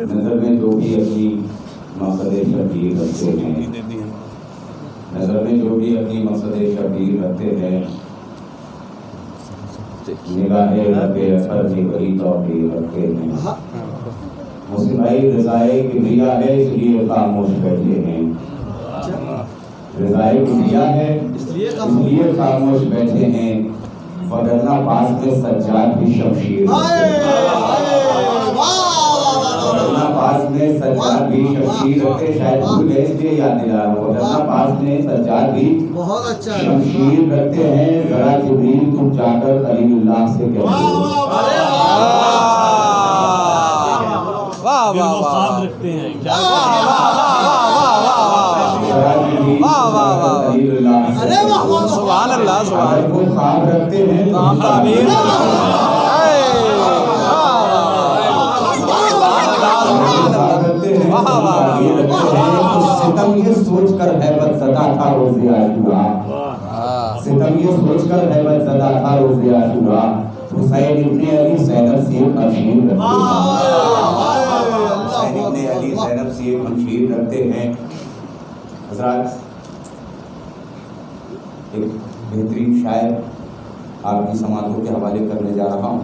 نظر میں جو بھی اپنی مقصد شبیر رکھتے ہیں، نظر میں جو بھی اپنی مقصد شبیر رکھتے ہیں، نگاہ رب اثر سے بڑی توفیق رکھتے ہیں، مسلمائی رضائے کبریا ہے اس لیے خاموش بیٹھے ہیں، رضائے کبریا ہے اس لیے خاموش بیٹھے ہیں، وگرنہ پاس میں سجاد بھی شمشیر وگرنہ پاس میں سجاد بھی شمشیر رکھتے، شاید بھول گئے اس لیے یاد دلا رہا ہوں، وگرنہ پاس میں سجاد بھی شمشیر رکھتے ہیں، ذرا جبریل تم جا کر علی اللہ سے کہہ دو سبحان اللہ سبحان وہ خواب رکھتے ہیں ستم یہ سوچ کر حیبت زدہ تھا روز عاشورا، ستم یہ سوچ کر حیبت زدہ تھا روز عاشورا، حسین ابن علی زینب سے ایک ہمشیر رکھتے ہیں، حسین ابن علی زینب سے ایک ہمشیر رکھتے ہیں۔ حضرات ایک بہترین شاعر آپ کی سماعتوں کے حوالے کرنے جا رہا ہوں،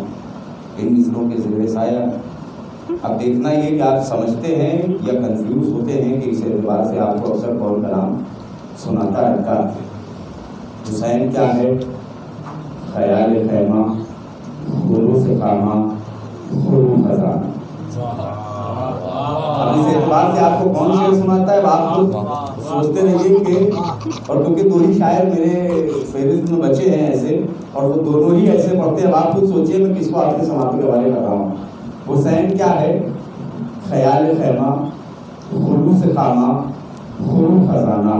ان مصروں کے زیر سایہ۔ اب دیکھنا یہ کہ آپ سمجھتے ہیں یا کنفیوز ہوتے ہیں کہ اس اعتبار سے آپ کو اکثر قول کلام سناتا رہتا ہے۔ حسین کیا ہے؟ خیال خیمہ، خلوص خامہ، خلوص خزانہ۔ اب اس اعتبار سے آپ کو کون شعر سناتا ہے آپ خود سوچتے رہیے کہ، اور کیونکہ دو ہی شاعر میرے فہرست میں بچے ہیں ایسے، اور وہ دونوں ہی ایسے پڑھتے ہیں، اب آپ خود سوچئے میں کس کو آپ کے سماعتوں کے حوالے کر رہا ہوں۔ حسین کیا ہے؟ خیال خیمہ، خلوص خامہ، خلوص خزانہ۔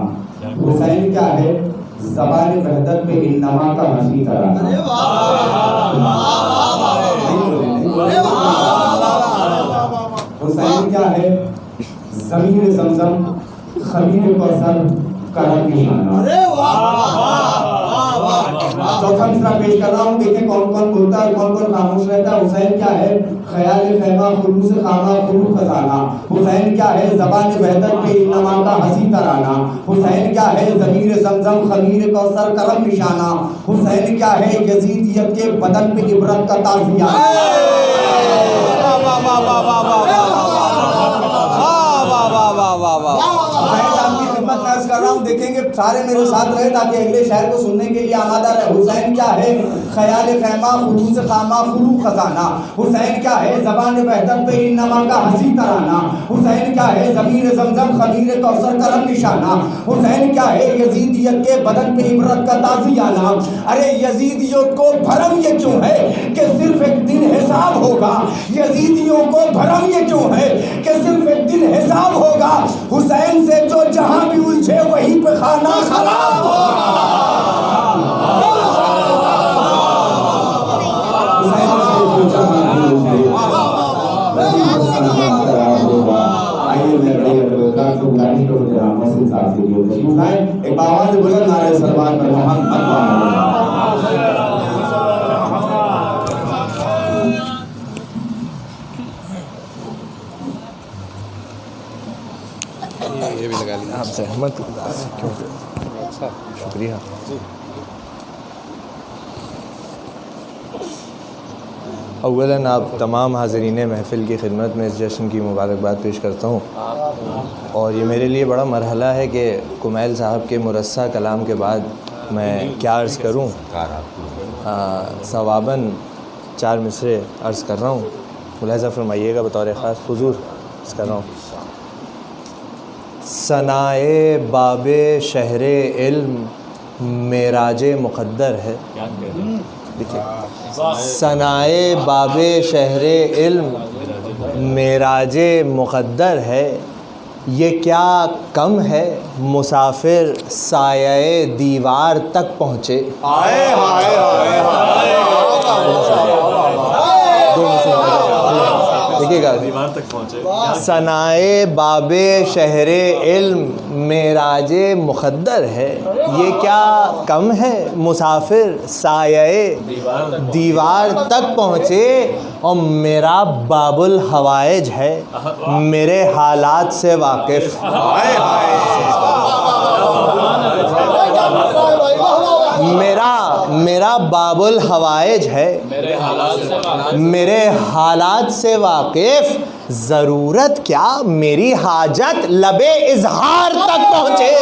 حسین کیا ہے؟ زبان وحدت پہ انما کا ہنسی ترانہ۔ حسین کیا ہے؟ ضمیر زمزم، خمیر کوثر، کرم نشانہ۔ چوتھا مصرع پیش کر رہا ہوں، دیکھیں کون کون بولتا ہے کون کون خاموش رہتا ہے۔ حسین کیا ہے؟ خیال خیمہ، خلوص خامہ، خلوص خزانہ۔ حسین کیا ہے؟ زبان وحدت پہ انما کا ہنسی ترانہ۔ حسین کیا ہے؟ ضمیر زمزم، خمیر کوثر، کرم نشانہ۔ حسین کیا ہے؟ یزیدیت کے بدن پہ عبرت کا تعزیہ۔ کر رہا ہوں، دیکھیں گے سارے میرے ساتھ رہے تاکہ اگلے شعر کو سننے کے لیے آمادہ رہے۔ حسین کیا ہے؟ خیال خیمہ، خلوص خامہ، خلوص خزانہ۔ حسین کیا ہے؟ زبان وحدت پہ انما کا ہنسی ترانہ۔ حسین کیا ہے؟ ضمیر زمزم، خمیر کوثر، کرم نشانہ۔ حسین کیا ہے؟ یزیدیت کے بدن پہ عبرت کا تازیانہ۔ ارے یزیدیوں کو بھرم یہ کیوں ہے کہ صرف ایک دن حساب ہوگا؟ یزیدیوں کو بھرم یہ کیوں ہے کہ صرف ایک دن حساب ہوگا؟ حسین سے جو جہاں بھی الجھے وہیں پہ خانہ خراب ہوگا۔ آئیے میں ایک باواز بلند نعرہ سلوات پر محمد یہ بھی لگا لیا آپ سے احمد شکریہ۔ اولاً آپ تمام حاضرین محفل کی خدمت میں اس جشن کی مبارکباد پیش کرتا ہوں، اور یہ میرے لیے بڑا مرحلہ ہے کہ کمیل صاحب کے مرصع کلام کے بعد میں کیا عرض کروں۔ ثواباً 4 مصرے عرض کر رہا ہوں، ملاحظہ فرمائیے گا بطور خاص حضور عرض کر رہا ہوں۔ ثنائے باب شہر علم معراج مقدر ہے، دیکھیے ثنائے باب شہر علم معراج مقدر ہے، یہ کیا کم ہے مسافر سایہ دیوار تک پہنچے۔ دیکھیے گا دیوار تک پہنچے. ثنائے باب شہر علم معراج مخدر ہے، یہ کیا کم ہے مسافر سایہ دیوار تک پہنچے، اور میرا باب الحوائج ہے میرے حالات سے واقف. میرا باب الحوائج ہے میرے حالات سے واقف، ضرورت کیا میری حاجت لب اظہار تک پہنچے.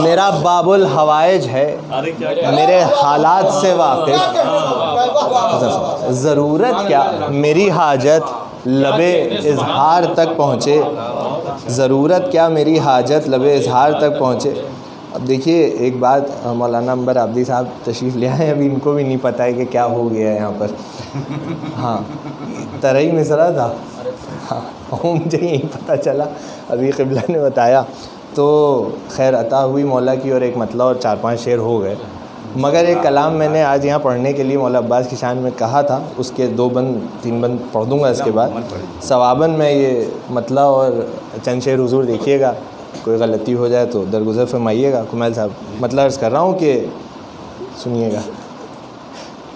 میرا باب الحوائج ہے میرے حالات سے واقف، ضرورت کیا میری حاجت لب اظہار تک پہنچے، ضرورت کیا میری حاجت لب اظہار تک پہنچے. اب دیکھیے ایک بات، مولانا عنبر عابدی صاحب تشریف لے آئے، ابھی ان کو بھی نہیں پتہ ہے کہ کیا ہو گیا ہے یہاں پر. ہاں ترئی مصرع تھا، ہاں مجھے یہی پتہ چلا، ابھی قبلہ نے بتایا. تو خیر عطا ہوئی مولا کی، اور ایک مطلع اور 4-5 شعر ہو گئے. مگر ایک کلام میں نے آج یہاں پڑھنے کے لیے مولا عباس کی شان میں کہا تھا، اس کے 2 بند 3 بند پڑھ دوں گا اس کے بعد. ثواباً میں یہ مطلع اور چند شعر حضور دیکھیے گا، کوئی غلطی ہو جائے تو درگزر فرمائیے گا. کمیل صاحب مطلع عرض کر رہا ہوں کہ سنیے گا،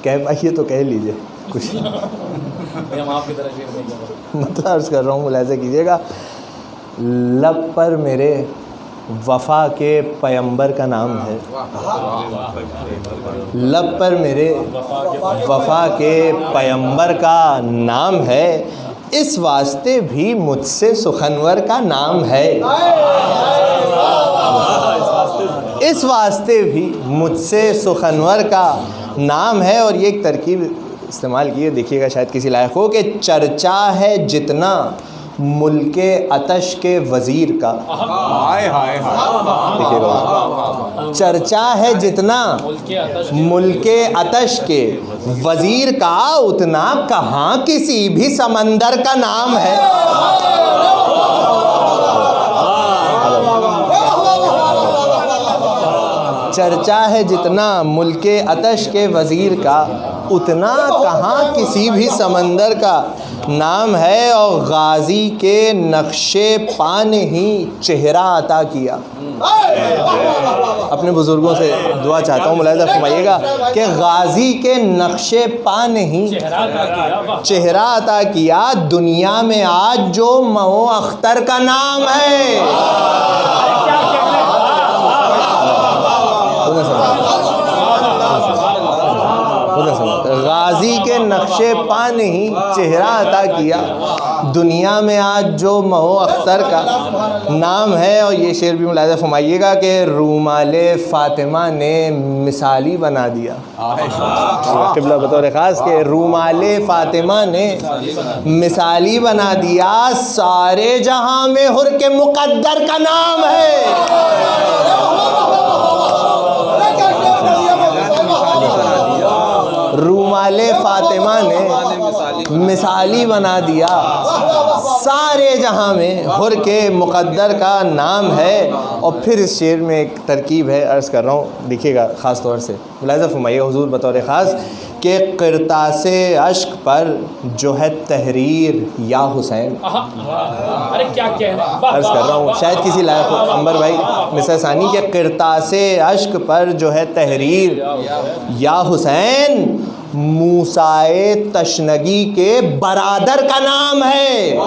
کہہ پائیے تو کہہ لیجیے کچھ. مطلع عرض کر رہا ہوں، ملاحظہ کیجیے گا. لب پر میرے وفا کے پیمبر کا نام ہے، لب پر میرے وفا کے پیمبر کا نام ہے، اس واسطے بھی مجھ سے سخنور کا نام ہے، اس واسطے بھی مجھ سے سخنور کا نام ہے. اور یہ ایک ترکیب استعمال کی ہے، دیکھیے گا شاید کسی لائق ہو، کہ چرچا ہے جتنا ملک عطش کے وزیر کا. دیکھیے گا، چرچا ہے جتنا ملک عطش کے وزیر کا، اتنا کہاں کسی بھی سمندر کا نام ہے. چرچا ہے جتنا ملک عطش کے وزیر کا، اتنا کہاں کسی بھی سمندر کا نام ہے. اور غازی کے نقش پا نے ہی چہرہ عطا کیا. اپنے بزرگوں سے دعا چاہتا ہوں، ملاحظہ فرمائیے گا کہ غازی کے نقش پا نے ہی چہرہ عطا کیا، دنیا میں آج جو مئو اختر کا نام ہے. غازی کے نقش پا نے ہی چہرہ عطا کیا، دنیا میں آج جو مئو اختر کا نام ہے. اور یہ شعر بھی ملاحظہ فرمائیے گا کہ رومال فاطمہ نے مثالی بنا دیا. قبلہ بطور خاص کہ رومال فاطمہ نے مثالی بنا دیا، سارے جہاں میں حر کے مقدر کا نام ہے. رومال فاطمہ نے مثالی بنا دیا، سارے جہاں میں حر کے مقدر کا نام ہے. اور پھر اس شعر میں ایک ترکیب ہے، عرض کر رہا ہوں، دیکھیے گا خاص طور سے ملاحظہ فرمائیے حضور بطور خاص کہ قرطاس اشک پر جو ہے تحریر یا حسین. عرض کر رہا ہوں شاید کسی لائق ہو، عنبر بھائی مصرع ثانی کے قرطاس اشک پر جو ہے تحریر یا حسین، موسیٰ تشنگی کے برادر کا نام ہے.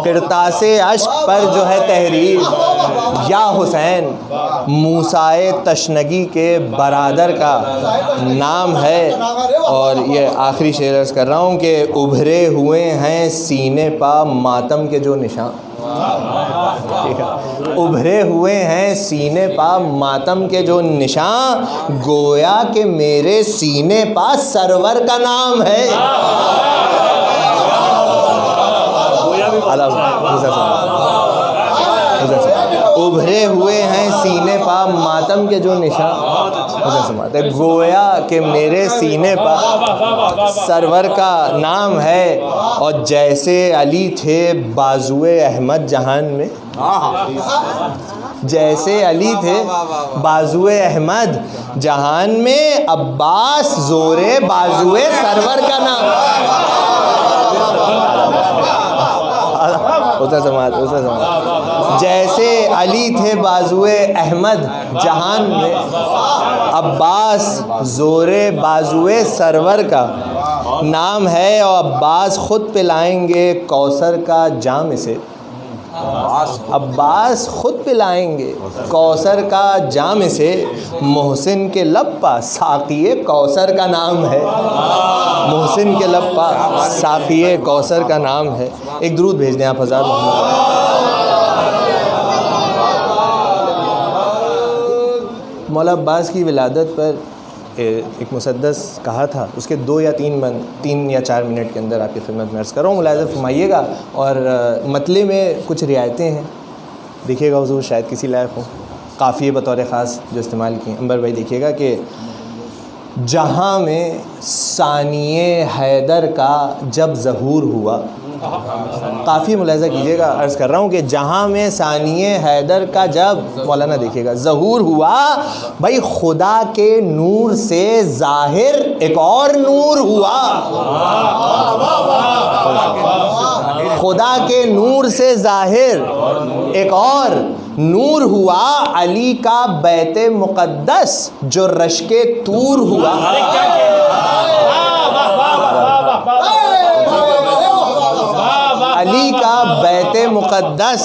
قرطاس اشک پر جو ہے تحریر یا حسین، موسیٰ تشنگی کے برادر کا نام ہے. اور یہ آخری شعر عرض کر رہا ہوں کہ ابھرے ہوئے ہیں سینے پا ماتم کے جو نشان. ابھرے ہوئے ہیں سینے پا ماتم کے جو نشان، گویا کہ میرے سینے پا سرور کا نام ہے. ابھرے ہوئے ہیں سینے پا ماتم کے جو نشان، سماتے گویا کہ میرے سینے پر سرور کا نام ہے، اور جیسے علی تھے بازوئے احمد جہان میں، جیسے علی تھے بازوئے احمد جہان میں، عباس زورے بازوئے سرور کا نام، جیسے علی تھے بازوئے احمد جہان میں، عباس زورے بازوئے سرور کا نام ہے، اور عباس خود پلائیں گے کوثر کا جام سے، عباس خود پلائیں گے کوثر کا جام سے، محسن کے لب پا ساقی کوثر کا نام ہے، محسن کے لب پا ساقی کوثر کا نام ہے۔ ایک درود بھیج دیں آپ حضرات مولا عباس کی ولادت پر ایک مسدس کہا تھا، اس کے 2 یا 3 یا 4 منٹ کے اندر آپ کی خدمت میں عرض کر رہا ہوں، ملاحظہ فرمائیے گا، اور مطلع میں کچھ رعایتیں ہیں، دیکھیے گا حضور شاید کسی لائق ہوں، قافیے بطور خاص جو استعمال کیے ہیں۔ انبر بھائی دیکھیے گا کہ جہاں میں ثانیہ حیدر کا جب ظہور ہوا، کافی ملاحظہ کیجیے گا، عرض کر رہا ہوں کہ جہاں میں ثانیہ حیدر کا جب مولانا دیکھیے گا ظہور ہوا، بھائی خدا کے نور سے ظاہر ایک اور نور ہوا، خدا کے نور سے ظاہر ایک اور نور ہوا، علی کا بیت مقدس جو رشک طور ہوا، علی کا بیت مقدس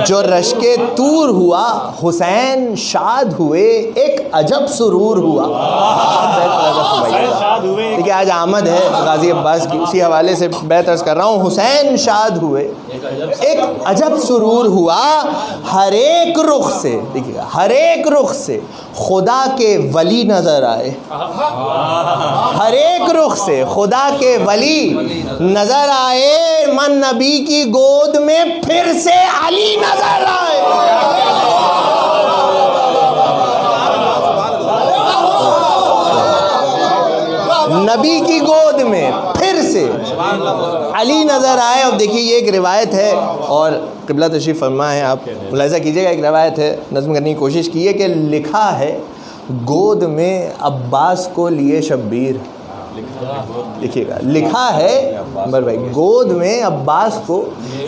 جو رشک طور ہوا، حسین شاد ہوئے ایک عجب سرور ہوا۔ دیکھیے آج آمد ہے غازی عباس کی، اسی حوالے سے بیت عرض کر رہا ہوں، حسین شاد ہوئے ایک عجب سرور ہوا، ہر ایک رخ سے، دیکھیے ہر ایک رخ سے خدا کے ولی نظر آئے، ہر ایک رخ سے خدا کے ولی نظر آئے، من نبی کی گود میں پھر سے علی نظر آئے۔ نبی کی گود میں پھر سے علی نظر آئے۔ اور دیکھیے یہ ایک روایت ہے، اور قبلہ تشریف فرما ہے، آپ ملاحظہ کیجئے گا، ایک روایت ہے، نظم کرنے کی کوشش کی ہے کہ لکھا ہے گود میں عباس کو لیے شبیر، دیکھیے گا لکھا ہے عمر بھائی، گود میں عباس کو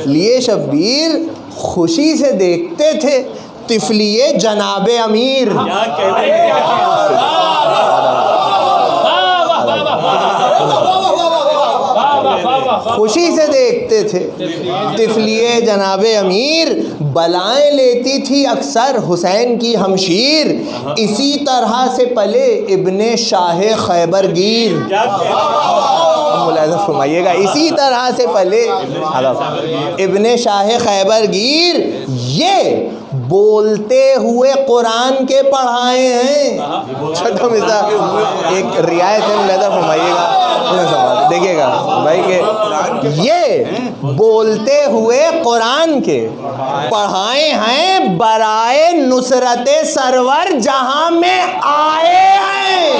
لیے شبیر، خوشی سے دیکھتے تھے طفلیے جناب امیر، خوشی سے دیکھتے تھے طفلیے جناب امیر، بلائیں لیتی تھی اکثر حسین کی ہمشیر، اسی طرح سے پلے ابن شاہ خیبر گیر، ملاحظہ فرمائیے گا، اسی طرح سے پلے ابن شاہ خیبر گیر، یہ بولتے ہوئے قرآن کے پڑھائے ہیں۔ چھٹا مثال ایک رعایت ہے، ملاحظہ فرمائیے گا، دیکھیے گا بھائی کہ یہ بولتے ہوئے قرآن کے پڑھائے ہیں، برائے نصرت سرور جہاں میں آئے ہیں۔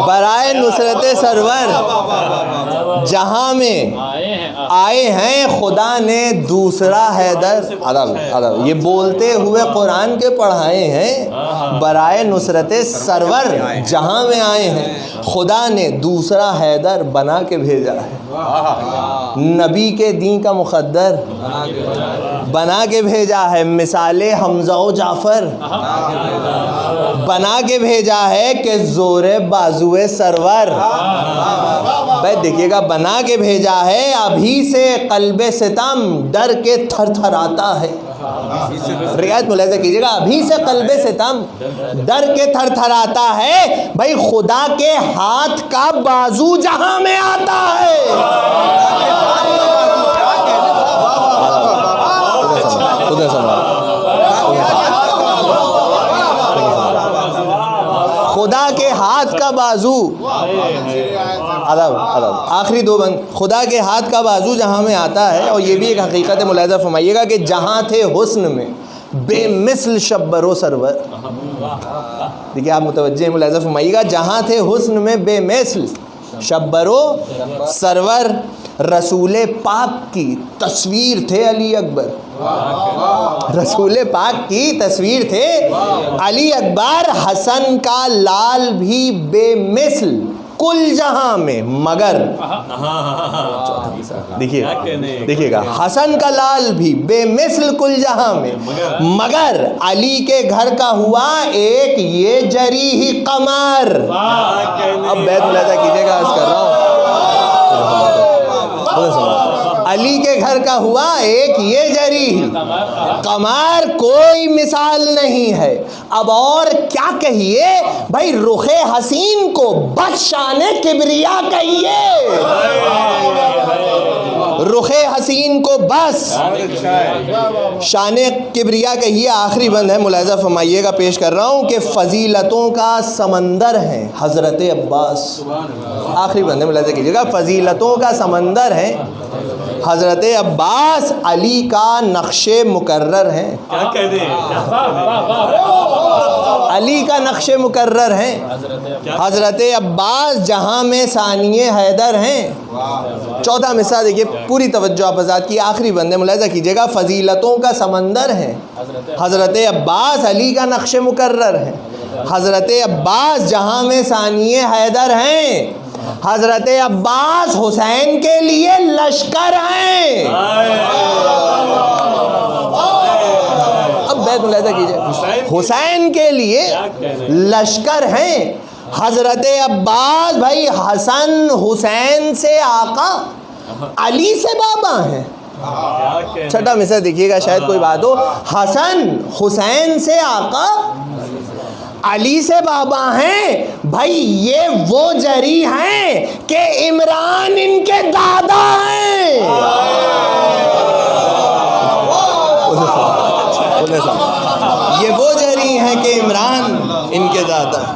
برائے نصرت سرور جہاں میں آئے ہیں، خدا نے دوسرا حیدر، یہ بولتے ہوئے قرآن کے پڑھائے ہیں، برائے نصرت سرور جہاں میں آئے ہیں، خدا نے دوسرا حیدر بنا کے بھیجا ہے، نبی کے دین کا مقدر بنا کے بھیجا ہے، مثال حمزہ و جعفر بنا کے بھیجا ہے کہ زور بازوئے سرور، بھائی دیکھیے گا بنا کے بھیجا ہے، ابھی سے قلب ستم ڈر کے تھر تھر آتا ہے، رعایت ملاحظہ کیجیے گا، ابھی سے قلب ستم ڈر کے تھر تھر آتا ہے، بھائی خدا کے ہاتھ کا بازو جہاں میں آتا ہے، خدا کے ہاتھ ہاتھ کا بازو، ادب آخری دو بند، خدا کے ہاتھ کا بازو جہاں میں آتا ہے، اور یہ بھی ایک حقیقت ملاحظہ فرمائیے گا کہ جہاں تھے حسن میں بے مثل شبر و سرور، دیکھیے آپ متوجہ ملاحظہ فرمائیے گا، جہاں تھے حسن میں بے مثل شبر و سرور، رسول پاک کی تصویر تھے علی اکبر، رسول پاک کی تصویر تھے علی اکبر، حسن کا لال بھی بے مثل کل جہاں میں مگر، دیکھیے گا، حسن کا لال بھی بے مثل کل جہاں میں مگر علی کے گھر کا ہوا ایک یہ جری ہی قمر۔ اب بیت ملاحظہ کیجیے گا، عرض کر رہا ہوں، علی کے گھر کا ہوا ایک یہ جری قمر، کوئی مثال نہیں ہے۔ اب اور کیا کہیے بھائی، رخ حسین کو بس شان کبریا کہیے، رخ حسین کو بس شان کبریا کہیے۔ آخری بند ہے، ملاحظہ فرمائیے گا، پیش کر رہا ہوں کہ فضیلتوں کا سمندر ہے حضرت عباس، آخری بند ہے، ملاحظہ کیجیے گا، فضیلتوں کا سمندر ہے حضرت عباس، علی کا نقش مکرر ہے، علی کا نقش مکرر ہے حضرت عباس، جہاں میں ثانی حیدر ہیں۔ چوتھا مصرع دیکھیے، پوری توجہ آپ حضرات کی، آخری بند ہے، ملاحظہ کیجیے گا، فضیلتوں کا سمندر ہے حضرت عباس، علی کا نقش مکرر ہے حضرت عباس، جہاں میں ثانی حیدر ہیں، حضرت عباس حسین کے لیے لشکر ہیں۔ اب بیت ملاحظہ کیجئے، حسین کے لیے لشکر ہیں، حضرت عباس بھائی حسن حسین سے آقا، علی سے بابا ہیں۔ چھٹا مصرع دیکھیے گا، شاید کوئی بات ہو، حسن حسین سے آقا، علی سے بابا ہیں، بھائی یہ وہ جری ہیں کہ عمران ان کے دادا ہیں۔ یہ وہ جری ہیں کہ عمران ان کے دادا ہیں۔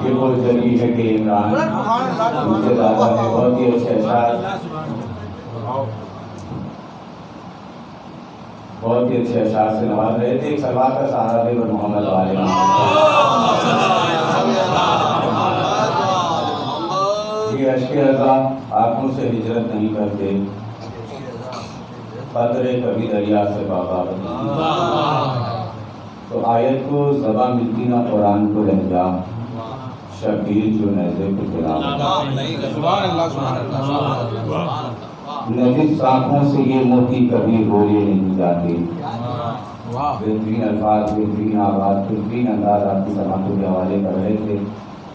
یہ وہ جری ہے کہ عمران ان کے دادا ہیں۔ بہت ہی اچھے اشعار، بہت ہی اچھے اشعار سے نواز رہے تھے۔ ایک سلوات کا سہارا دے بر محمد والے، یہ اشک رضا آنکھوں سے ہجرت نہیں کرتے، قطرے کبھی دریا سے بابا بنی۔ تو آیت کو زباں ملتی نہ قرآن کو لہجہ، شبیر جو نیزے کو چلا، نجس آنکھوں سے یہ موتی کبھی روئے نہیں جاتے۔ بہترین الفاظ، بہترین آواز، بہترین انداز آپ کی سماعتوں کے حوالے کر رہے تھے،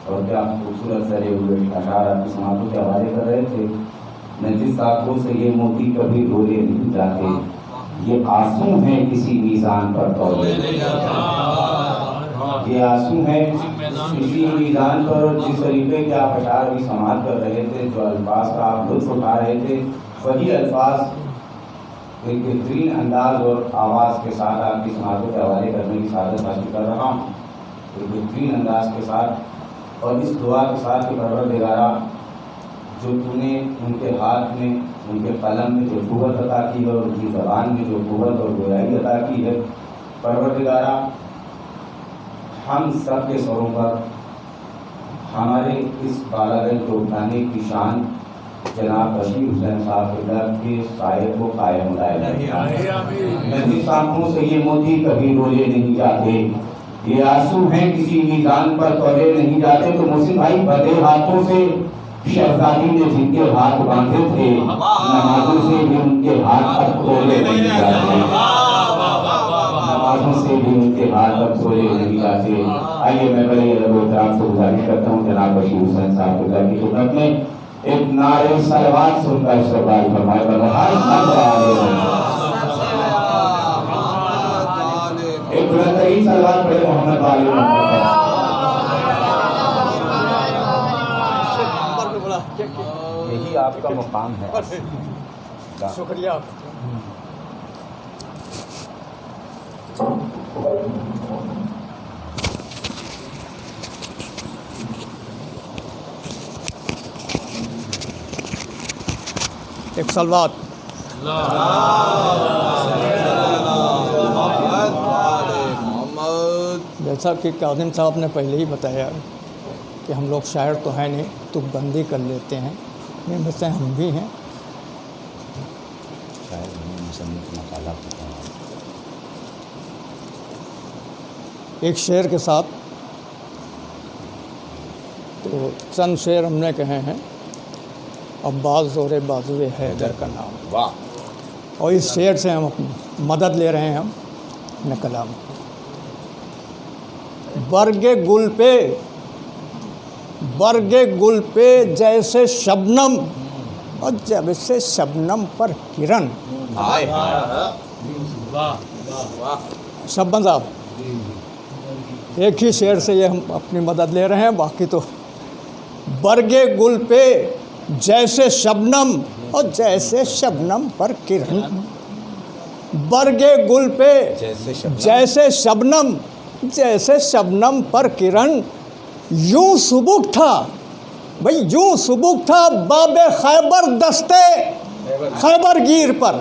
اور کیا خوبصورت سرے ہوئے اشعار آپ کی سماعتوں کے حوالے کر رہے تھے۔ نجس آنکھوں سے یہ موتی کبھی روئے نہیں جاتے، یہ آنسو ہیں کسی میزان پر تولے، یہ آنسو ہیں کسی میزان پر۔ اور جس طریقے کے آپ اشعار بھی سماعت کر رہے تھے، جو الفاظ کا آپ لطف اٹھا رہے تھے، وہی الفاظ ایک بہترین انداز اور آواز کے ساتھ آپ کی سماعتوں کے حوالے کرنے کی سعادت حاصل کر رہا ہوں، ایک بہترین انداز کے ساتھ، اور اس دعا کے ساتھ کہ پروردگارا، جو تو نے ان کے ہاتھ میں، ان کے قلم میں جو قوت عطا کی ہے، اور ان کی زبان میں جو قوت اور گویائی عطا کی ہے، پروردگارا ہم سب کے سروں پر ہمارے اس بالاگنج کو اٹھانے کی شان جناب بشیر حسین صاحب کے در کے سائے کو قائم رہے۔ نجس آنکھوں سے یہ موتی کبھی روئے نہیں جاتے، یہ آنسو ہیں کسی میزان پر تولے نہیں جاتے۔ تو محسن بھائی، بدے ہاتھوں سے شہزادی نے جن کے ہاتھ باندھے تھے، نمازوں سے بھی ان کے ہاتھ اب تولے نہیں جاتے، نمازوں سے بھی ان کے ہاتھ اب تولے نہیں جاتے۔ آئیے میں بڑے ادب و احترام سے گزارش کرتا ہوں جناب بشیر حسین صاحب کے در کی خدمت میں ایک نعرہ صلوات سن کر استقبال فرمائے۔ ایک بلندترین صلوات پڑھے محمد والی محمد۔ یہی آپ کا مقام ہے۔ شکریہ۔ ایک سلوات۔ جیسا کہ کاظم صاحب نے پہلے ہی بتایا کہ ہم لوگ شاعر تو ہیں نہیں، تو بندی کر لیتے ہیں، ان میں سے ہم بھی ہیں۔ ایک شعر کے ساتھ تو چند شعر ہم نے کہے ہیں۔ عباس زور بازوئے حیدر کا نام، واہ، اور اس شعر سے ہم اپنی مدد لے رہے ہیں ہم اپنے کلام۔ برگ گل پہ جیسے شبنم، اور جب سے شبنم پر کرن۔ شبن صاحب ایک ہی شعر سے یہ ہم اپنی مدد لے رہے ہیں، باقی تو برگ گل پہ جیسے شبنم، اور جیسے شبنم پر کرن۔ برگ گل پہ جیسے شبنم، جیسے شبنم پر کرن، یوں سبک تھا بھئی، یوں سبک تھا باب خیبر دستے خیبر گیر پر۔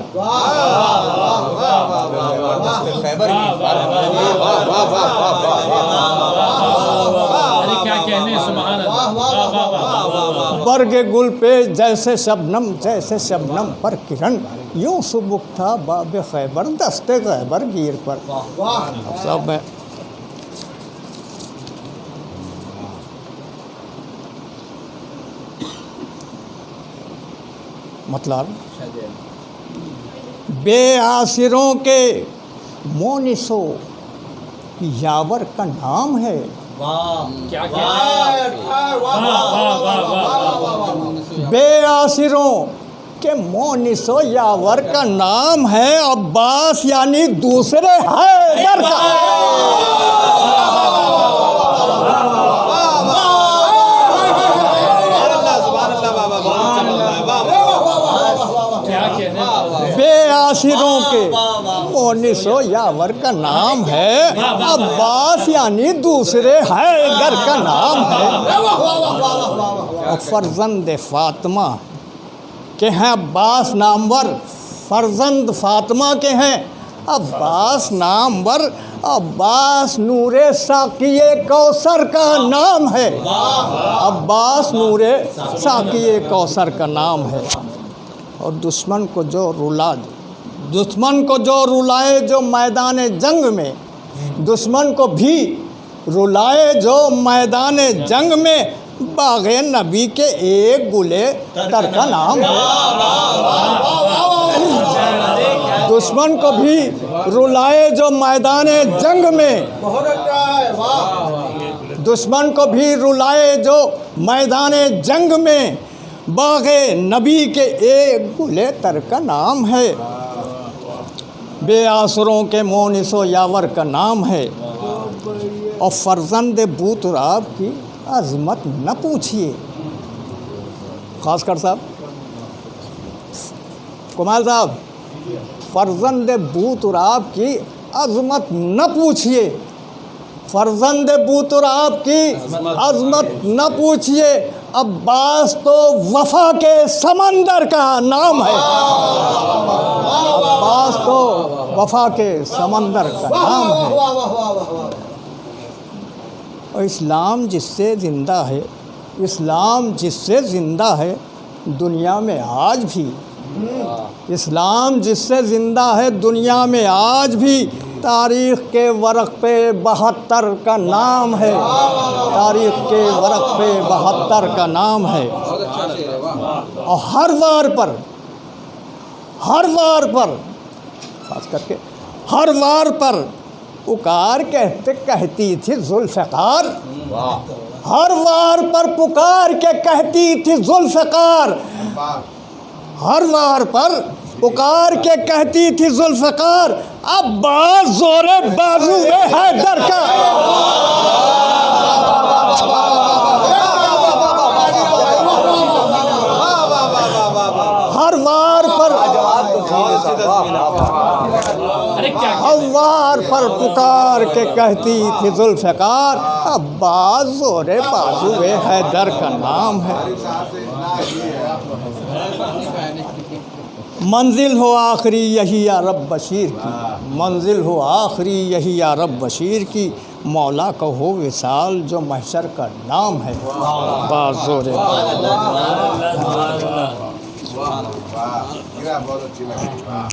برگ گل پہ جیسے شبنم، جیسے شبنم پر کرن، یوں سبک تھا باب خیبر دستے خیبر گیر پر۔ اب صاحب میں مطلب بے آسروں کے مونسو یاور کا نام ہے۔ بے آسروں کے مونسو یاور کا نام ہے، عباس یعنی دوسرے حیدر کا۔ بے آسروں کے مونس و یاور کا نام ہے، عباس یعنی دوسرے حیدر کا نام ہے۔ اور فرزند فاطمہ کے ہیں عباس نامور، فرزند فاطمہ کے ہیں عباس نامور، عباس نور ساقی کوثر کا نام ہے۔ عباس نور ساقی کوثر کا نام ہے۔ اور دشمن کو جو رلائے جو میدان جنگ میں، دشمن کو بھی رلائے جو میدان جنگ میں، باغ نبی کے ایک گلے تر کا نام ہے۔ دشمن کو بھی رلائے جو میدان جنگ میں، دشمن کو بھی رلائے جو میدان جنگ میں، باغ نبی کے ایک گلے تر کا نام ہے۔ بے آسروں کے مونس و یاور کا نام ہے۔ اور فرزند بوتراب کی عظمت نہ پوچھیے، خاص کر صاحب کمال صاحب، فرزند بوتراب کی عظمت نہ پوچھیے، فرزند بوتراب کی عظمت نہ پوچھیے، عباس تو وفا کے سمندر کا نام ہے۔ عباس تو وفا کے سمندر کا نام ہے۔ اور اسلام جس سے زندہ ہے، اسلام جس سے زندہ ہے دنیا میں آج بھی، اسلام جس سے زندہ ہے دنیا میں آج بھی، تاریخ کے ورق پہ 72 کا نام ہے، تاریخ کے ورق پہ 72 کا نام ہے۔ اور ہر وار پر خاص کر کے ہر وار پر پکار کہتی تھی ذوالفقار، ہر وار پر پکار کے کہتی تھی ذوالفقار، ہر وار پر پکار کے کہتی تھی ذوالفقار، عباس زور بازو حیدر کا۔ ہر وار پر ہموار پر پکار کے کہتی تھی ذوالفقار عباس زور بازوئے حیدر کا نام ہے۔ منزل ہو آخری یہی یا رب بشیر کی، منزل ہو آخری یہی یا رب بشیر کی، مولا کا ہو وصال جو محشر کا نام ہے۔ بازور بہت اچھی لگی۔